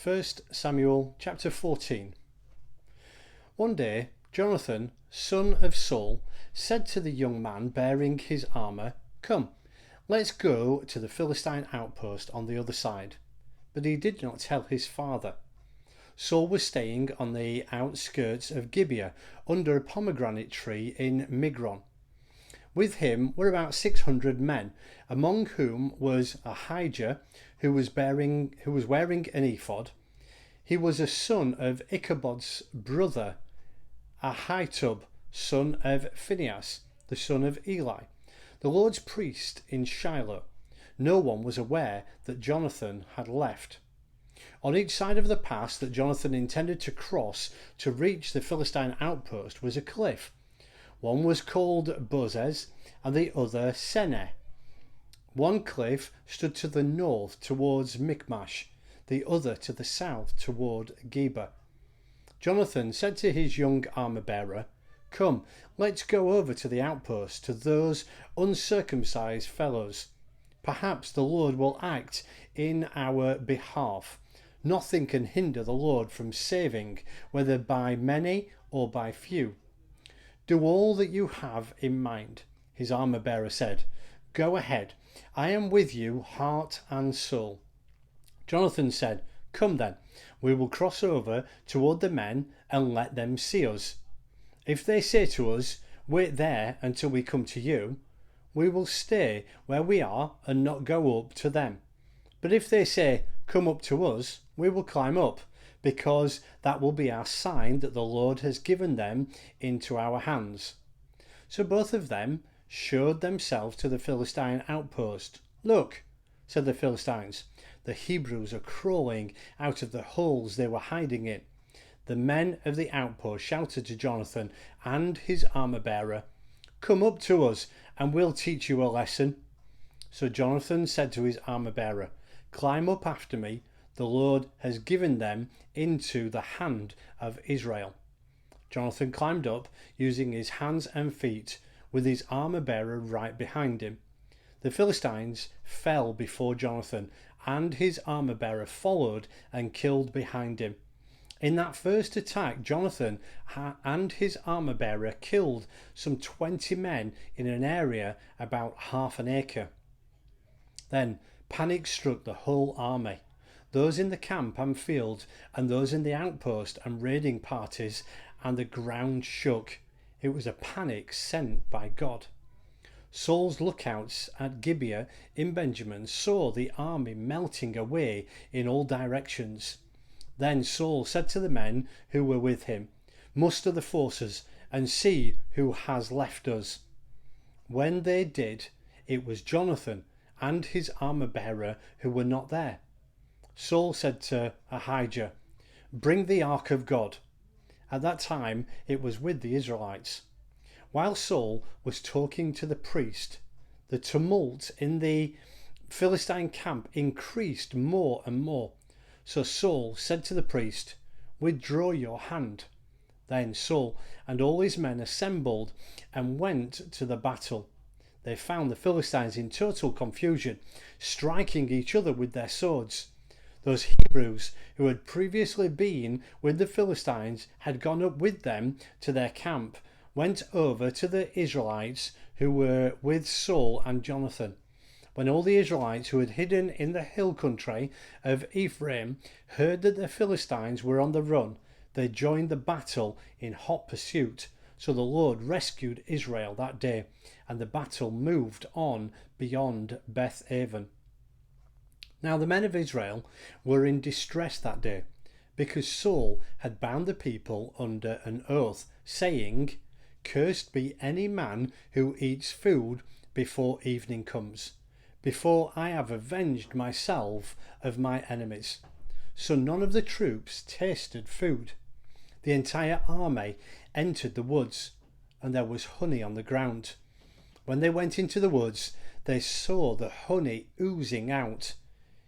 1 Samuel chapter 14. One day Jonathan, son of Saul, said to the young man bearing his armour, "Come, let's go to the Philistine outpost on the other side." But he did not tell his father. Saul was staying on the outskirts of Gibeah under a pomegranate tree in Migron. With him were about 600 men, among whom was Ahijah, who was wearing an ephod. He was a son of Ichabod's brother, Ahitub, son of Phinehas, the son of Eli, the Lord's priest in Shiloh. No one was aware that Jonathan had left. On each side of the pass that Jonathan intended to cross to reach the Philistine outpost was a cliff. One was called Bozez and the other Seneh. One cliff stood to the north towards Micmash, the other to the south toward Geba. Jonathan said to his young armour-bearer, "Come, let's go over to the outpost, to those uncircumcised fellows. Perhaps the Lord will act in our behalf. Nothing can hinder the Lord from saving, whether by many or by few." "Do all that you have in mind," his armour-bearer said. "Go ahead. I am with you, heart and soul." Jonathan said, "Come then, we will cross over toward the men and let them see us. If they say to us, 'Wait there until we come to you,' we will stay where we are and not go up to them. But if they say, 'Come up to us,' we will climb up, because that will be our sign that the Lord has given them into our hands." So both of them showed themselves to the Philistine outpost. "Look," said the Philistines, "the Hebrews are crawling out of the holes they were hiding in." The men of the outpost shouted to Jonathan and his armour-bearer, "Come up to us and we'll teach you a lesson." So Jonathan said to his armour-bearer, "Climb up after me. The Lord has given them into the hand of Israel." Jonathan climbed up, using his hands and feet, with his armour-bearer right behind him. The Philistines fell before Jonathan, and his armour-bearer followed and killed behind him. In that first attack, Jonathan and his armour-bearer killed some 20 men in an area about half an acre. Then panic struck the whole army, those in the camp and field, and those in the outpost and raiding parties, and the ground shook. It was a panic sent by God. Saul's lookouts at Gibeah in Benjamin saw the army melting away in all directions. Then Saul said to the men who were with him, "Muster the forces and see who has left us." When they did, it was Jonathan and his armour-bearer who were not there. Saul said to Ahijah, "Bring the ark of God." At that time it was with the Israelites. While Saul was talking to the priest, the tumult in the Philistine camp increased more and more. So Saul said to the priest, "Withdraw your hand." Then Saul and all his men assembled and went to the battle. They found the Philistines in total confusion, striking each other with their swords. Those Hebrews who had previously been with the Philistines had gone up with them to their camp, went over to the Israelites who were with Saul and Jonathan. When all the Israelites who had hidden in the hill country of Ephraim heard that the Philistines were on the run, they joined the battle in hot pursuit. So the Lord rescued Israel that day, and the battle moved on beyond Beth Aven. Now the men of Israel were in distress that day, because Saul had bound the people under an oath, saying, "Cursed be any man who eats food before evening comes, before I have avenged myself of my enemies." So none of the troops tasted food. The entire army entered the woods, and there was honey on the ground. When they went into the woods, they saw the honey oozing out.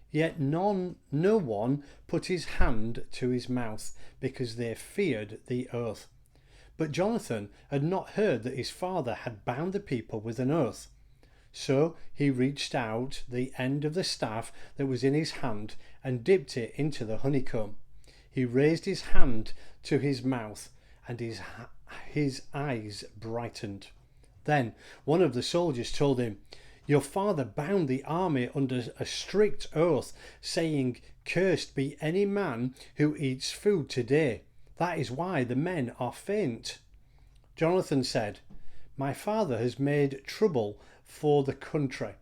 Yet no one put his hand to his mouth, because they feared the oath. But Jonathan had not heard that his father had bound the people with an oath. So he reached out the end of the staff that was in his hand and dipped it into the honeycomb. He raised his hand to his mouth, and his eyes brightened. Then one of the soldiers told him, "Your father bound the army under a strict oath, saying, 'Cursed be any man who eats food today.' That is why the men are faint." Jonathan said, "My father has made trouble for the country.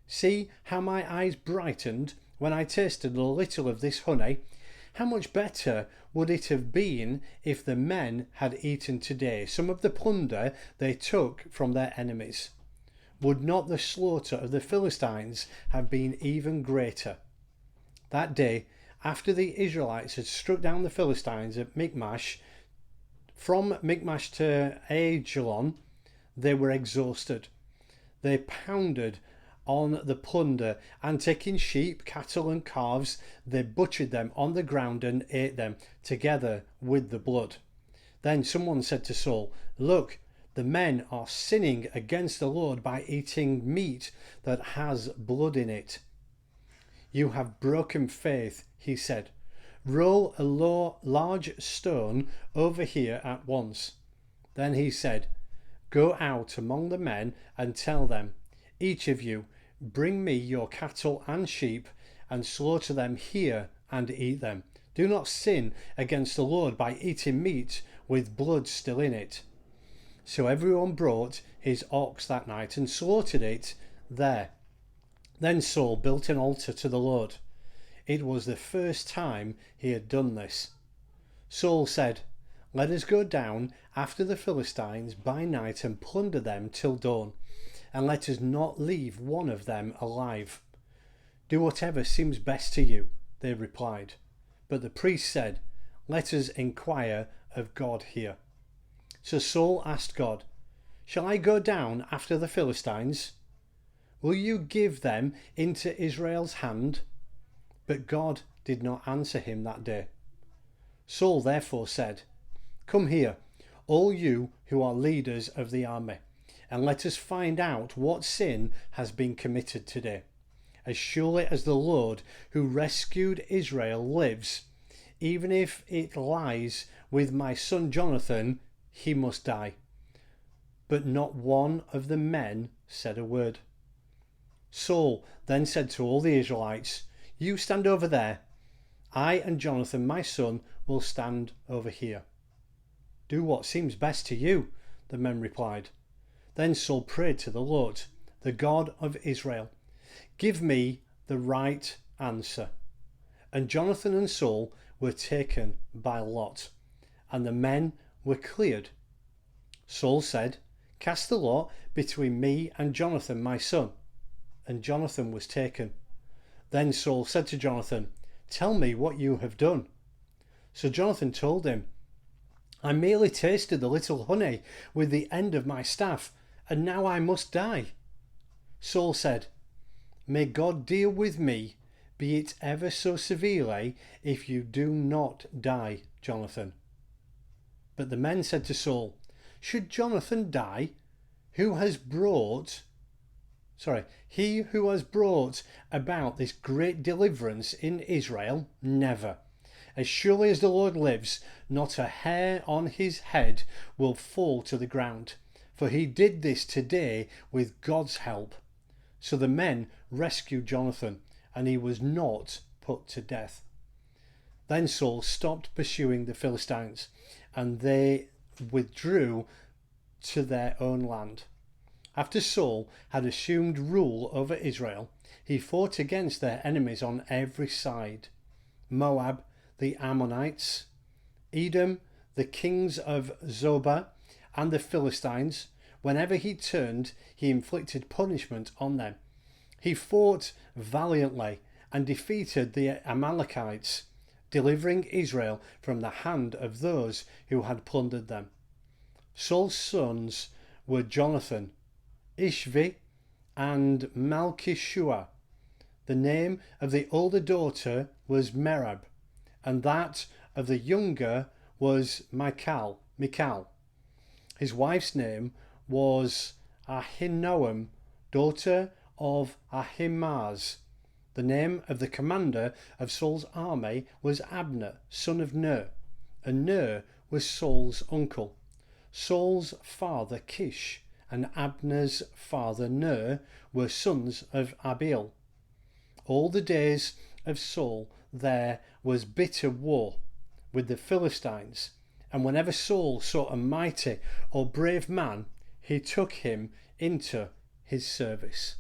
See how my eyes brightened when I tasted a little of this honey. How much better would it have been if the men had eaten today some of the plunder they took from their enemies? Would not the slaughter of the Philistines have been even greater?" That day, after the Israelites had struck down the Philistines at Micmash, from Micmash to Aijalon, they were exhausted. They pounded on the plunder, and taking sheep, cattle, and calves, they butchered them on the ground and ate them, together with the blood. Then someone said to Saul, "Look, the men are sinning against the Lord by eating meat that has blood in it." "You have broken faith," he said. "Roll a large stone over here at once." Then he said, "Go out among the men and tell them, 'Each of you, bring me your cattle and sheep, and slaughter them here and eat them. Do not sin against the Lord by eating meat with blood still in it.'" So everyone brought his ox that night and slaughtered it there. Then Saul built an altar to the Lord. It was the first time he had done this. Saul said, "Let us go down after the Philistines by night and plunder them till dawn, and let us not leave one of them alive." "Do whatever seems best to you," they replied. But the priest said, "Let us inquire of God here." So Saul asked God, "Shall I go down after the Philistines? Will you give them into Israel's hand?" But God did not answer him that day. Saul therefore said, "Come here, all you who are leaders of the army, and let us find out what sin has been committed today. As surely as the Lord who rescued Israel lives, even if it lies with my son Jonathan, he must die." But not one of the men said a word. Saul then said to all the Israelites, "You stand over there. I and Jonathan, my son, will stand over here." "Do what seems best to you," the men replied. Then Saul prayed to the Lord, the God of Israel, "Give me the right answer." And Jonathan and Saul were taken by lot, and the men were cleared. Saul said, "Cast the lot between me and Jonathan my son." And Jonathan was taken. Then Saul said to Jonathan, "Tell me what you have done." So Jonathan told him, "I merely tasted the little honey with the end of my staff, and now I must die." Saul said, "May God deal with me, be it ever so severely, if you do not die, Jonathan." But the men said to Saul, "Should Jonathan die, he who has brought about this great deliverance in Israel? Never. As surely as the Lord lives, not a hair on his head will fall to the ground, for he did this today with God's help." So the men rescued Jonathan, and he was not put to death. Then Saul stopped pursuing the Philistines, and they withdrew to their own land. After Saul had assumed rule over Israel, he fought against their enemies on every side: Moab, the Ammonites, Edom, the kings of Zobah, and the Philistines. Whenever he turned, he inflicted punishment on them. He fought valiantly and defeated the Amalekites, delivering Israel from the hand of those who had plundered them. Saul's sons were Jonathan, Ishvi, and Malchishua. The name of the older daughter was Merab, and that of the younger was Michal. His wife's name was Ahinoam, daughter of Ahimaaz. The name of the commander of Saul's army was Abner, son of Ner, and Ner was Saul's uncle. Saul's father Kish and Abner's father Ner were sons of Abiel. All the days of Saul there was bitter war with the Philistines, and whenever Saul saw a mighty or brave man, he took him into his service.